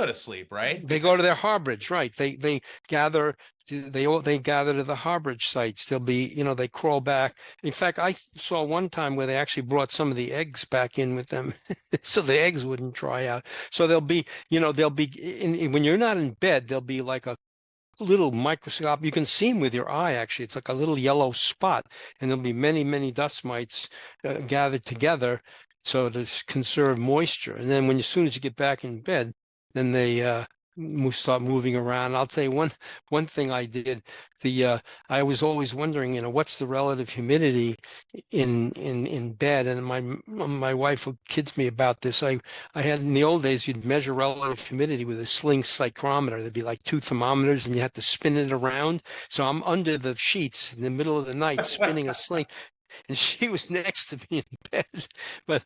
to sleep, right? They go to their harborage, right? They gather they gather to the harborage sites. They'll be, they crawl back. In fact, I saw one time where they actually brought some of the eggs back in with them, so the eggs wouldn't dry out. So they'll be when you're not in bed, there'll be like a little microscope. You can see them with your eye, actually. It's like a little yellow spot, and there'll be many, many dust mites gathered together so to conserve moisture. And then as soon as you get back in bed, then they start moving around. I'll tell you one thing I did. I was always wondering, what's the relative humidity in bed, and my wife kids me about this. I had, in the old days, you'd measure relative humidity with a sling psychrometer. There'd be like two thermometers, and you had to spin it around. So I'm under the sheets in the middle of the night spinning a sling, and she was next to me in bed. But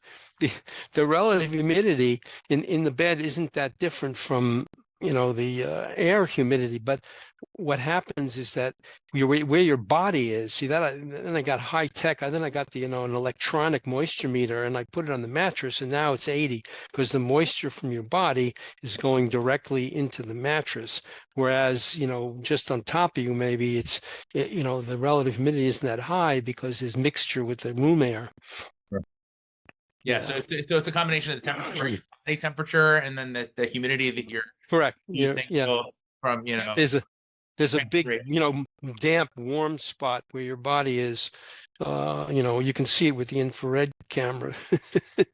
the relative humidity in the bed isn't that different from the air humidity. But what happens is that where your body is, see that then I got high tech. Then I got an electronic moisture meter, and I put it on the mattress, and now it's 80 because the moisture from your body is going directly into the mattress. Whereas just on top of you, maybe it's the relative humidity isn't that high because there's mixture with the room air. Yeah, so it's a combination of the temperature and then the humidity that you're correct. From there's a big damp warm spot where your body is. You can see it with the infrared camera.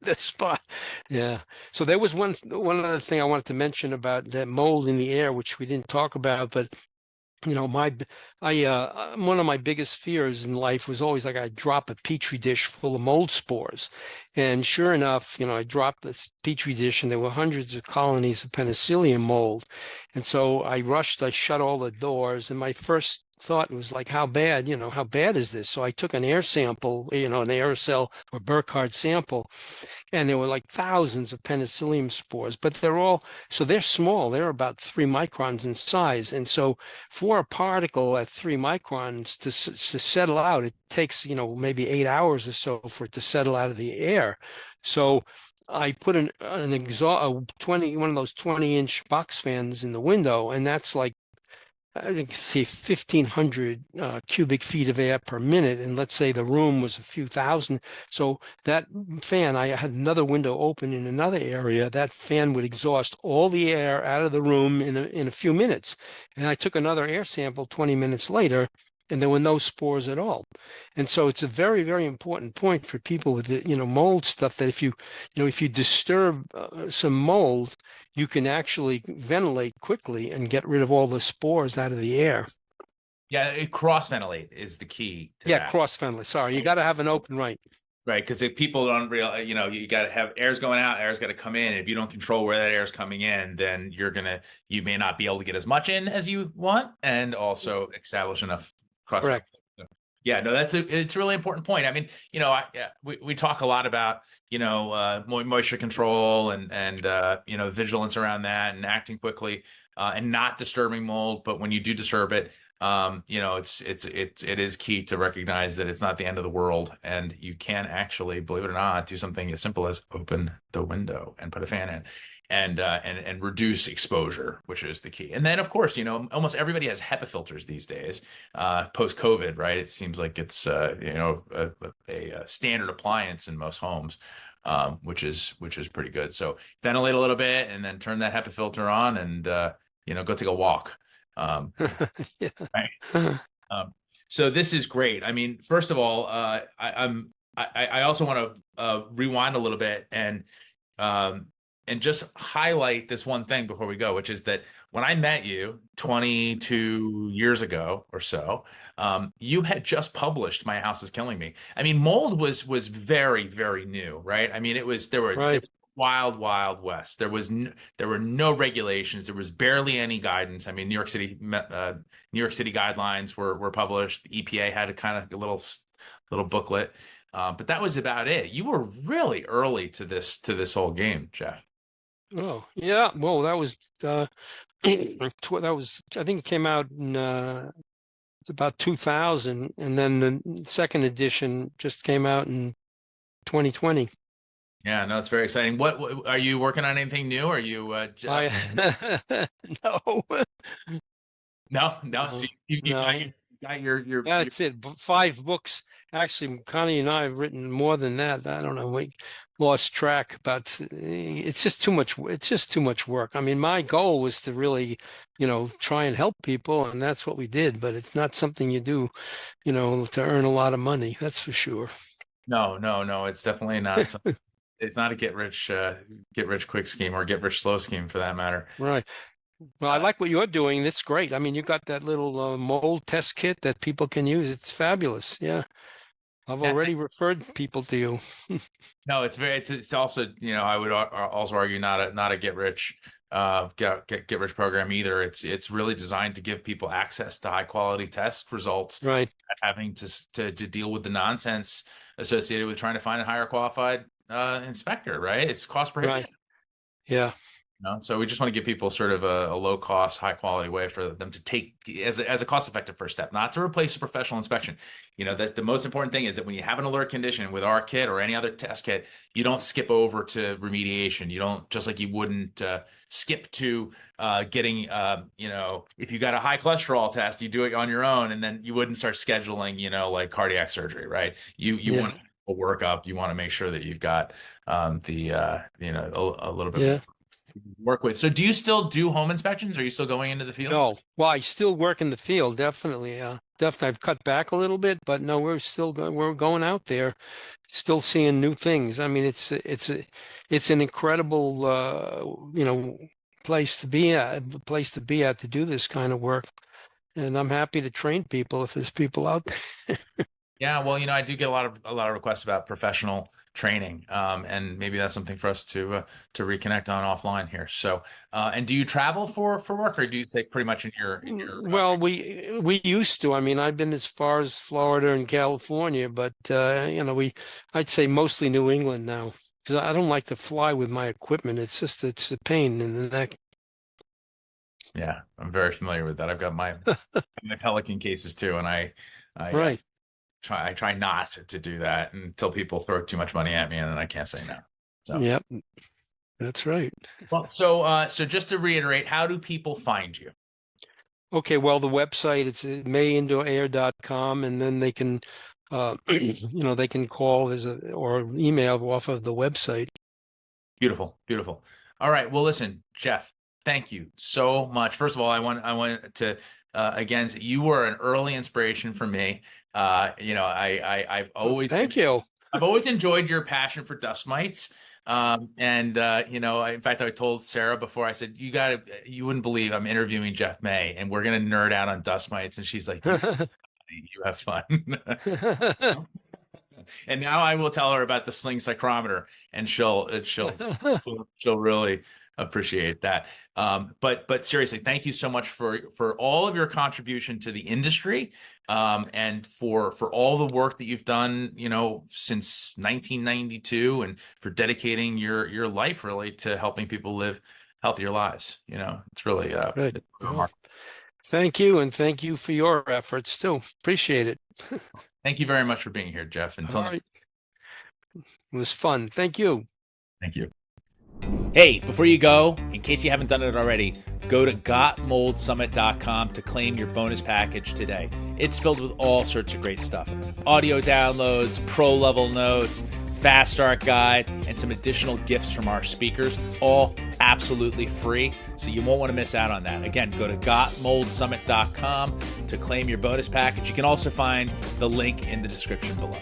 The spot. Yeah. So there was one other thing I wanted to mention about that mold in the air, which we didn't talk about, but one of my biggest fears in life was always like I'd drop a petri dish full of mold spores. And sure enough, I dropped this petri dish and there were hundreds of colonies of penicillium mold. And so I shut all the doors, and my first thought was like, how bad is this? So I took an air sample, an aerosol or Burkhardt sample, and there were like thousands of penicillium spores, but they're small. They're about 3 microns in size. And so for a particle at 3 microns to settle out, it takes, maybe 8 hours or so for it to settle out of the air. So I put one of those 20-inch box fans in the window, and that's like, I think, say 1,500 cubic feet of air per minute, and let's say the room was a few thousand. So that fan, I had another window open in another area. That fan would exhaust all the air out of the room in a few minutes. And I took another air sample 20 minutes later, and there were no spores at all. And so it's a very, very important point for people with mold stuff, that if you disturb some mold, you can actually ventilate quickly and get rid of all the spores out of the air. Yeah, cross ventilate is the key. Cross ventilate. Sorry, you got to have an open right. Right, because if people don't realize, you got to have air's going out, air's got to come in. If you don't control where that air's coming in, then you may not be able to get as much in as you want, and also establish enough cross. Correct. Yeah, no, it's a really important point. I mean, we talk a lot about moisture control and vigilance around that and acting quickly and not disturbing mold. But when you do disturb it, it is key to recognize that it's not the end of the world, and you can actually, believe it or not, do something as simple as open the window and put a fan in. And reduce exposure, which is the key. And then, of course, almost everybody has HEPA filters these days, post-COVID, right? It seems like it's, a standard appliance in most homes, which is pretty good. So ventilate a little bit and then turn that HEPA filter on and, go take a walk. Yeah. Right? So this is great. I mean, first of all, I also want to rewind a little bit and just highlight this one thing before we go, which is that when I met you 22 years ago or so, you had just published My House is Killing Me. I mean, mold was very, very new, right? I mean, there were wild, wild west. There were no regulations. There was barely any guidance. I mean, New York City guidelines were published. The EPA had a little booklet, but that was about it. You were really early to this whole game, Jeff. Oh, yeah. Well, that was I think it came out in It's about 2000, and then the second edition just came out in 2020. Yeah, no, it's very exciting. What are you working on anything new? Are you I no, no, no, you no. got your That's it. 5 books. Actually, Connie and I have written more than that. I don't know. We lost track, but it's just too much. It's just too much work. I mean, my goal was to really, try and help people, and that's what we did. But it's not something you do, to earn a lot of money. That's for sure. no, it's definitely not something. It's not a get rich quick scheme, or get rich slow scheme for that matter. Right. Well, I like what you're doing. It's great. I mean, you got that little mold test kit that people can use. It's fabulous. Yeah. I've Yeah. already referred people to you. No, it's also, I would also argue not a get rich get rich program either. It's really designed to give people access to high quality test results, Right. having to deal with the nonsense associated with trying to find a higher qualified inspector, right? It's cost prohibitive. Right. Yeah. So we just want to give people sort of a low cost, high quality way for them to take as a cost effective first step, not to replace a professional inspection. That the most important thing is that when you have an alert condition with our kit or any other test kit, you don't skip over to remediation. You don't, just like you wouldn't skip to getting, if you got a high cholesterol test, you do it on your own, and then you wouldn't start scheduling, like cardiac surgery, right? You want a workup. You want to make sure that you've got a little bit more work with. So do you still do home inspections? Are you still going into the field? No. Well, I still work in the field, definitely. Definitely. I've cut back a little bit, but no, we're going out there, still seeing new things. I mean, it's an incredible place to be at to do this kind of work. And I'm happy to train people if there's people out there. Yeah, well, I do get a lot of requests about professional training, and maybe that's something for us to reconnect on offline here. So, and do you travel for work, or do you stay pretty much in your? Well, we used to. I mean, I've been as far as Florida and California, but I'd say mostly New England now, because I don't like to fly with my equipment. It's a pain in the neck. Yeah, I'm very familiar with that. I've got my Pelican cases too, and I Right. I try not to do that until people throw too much money at me, and then I can't say no. So. Yep, that's right. Well, so just to reiterate, how do people find you? Okay, well, the website, it's mayindoair.com, and then they can, they can call or email off of the website. Beautiful. All right. Well, listen, Jeff, thank you so much. First of all, I want to again, you were an early inspiration for me. I've always thank you. I've always enjoyed your passion for dust mites. In fact, I told Sarah before, I said, you wouldn't believe I'm interviewing Jeff May, and we're going to nerd out on dust mites. And she's like, you have fun. And now I will tell her about the sling psychrometer, and she'll really appreciate that. But seriously, thank you so much for all of your contribution to the industry, and for all the work that you've done, since 1992, and for dedicating your life really to helping people live healthier lives. It's really Good. Thank you, and thank you for your efforts too. Appreciate it. Thank you very much for being here, Jeff. Until next. It was fun. Thank you. Thank you. Hey, before you go, in case you haven't done it already, go to gotmoldsummit.com to claim your bonus package today. It's filled with all sorts of great stuff. Audio downloads, pro-level notes, fast start guide, and some additional gifts from our speakers, all absolutely free, so you won't want to miss out on that. Again, go to gotmoldsummit.com to claim your bonus package. You can also find the link in the description below.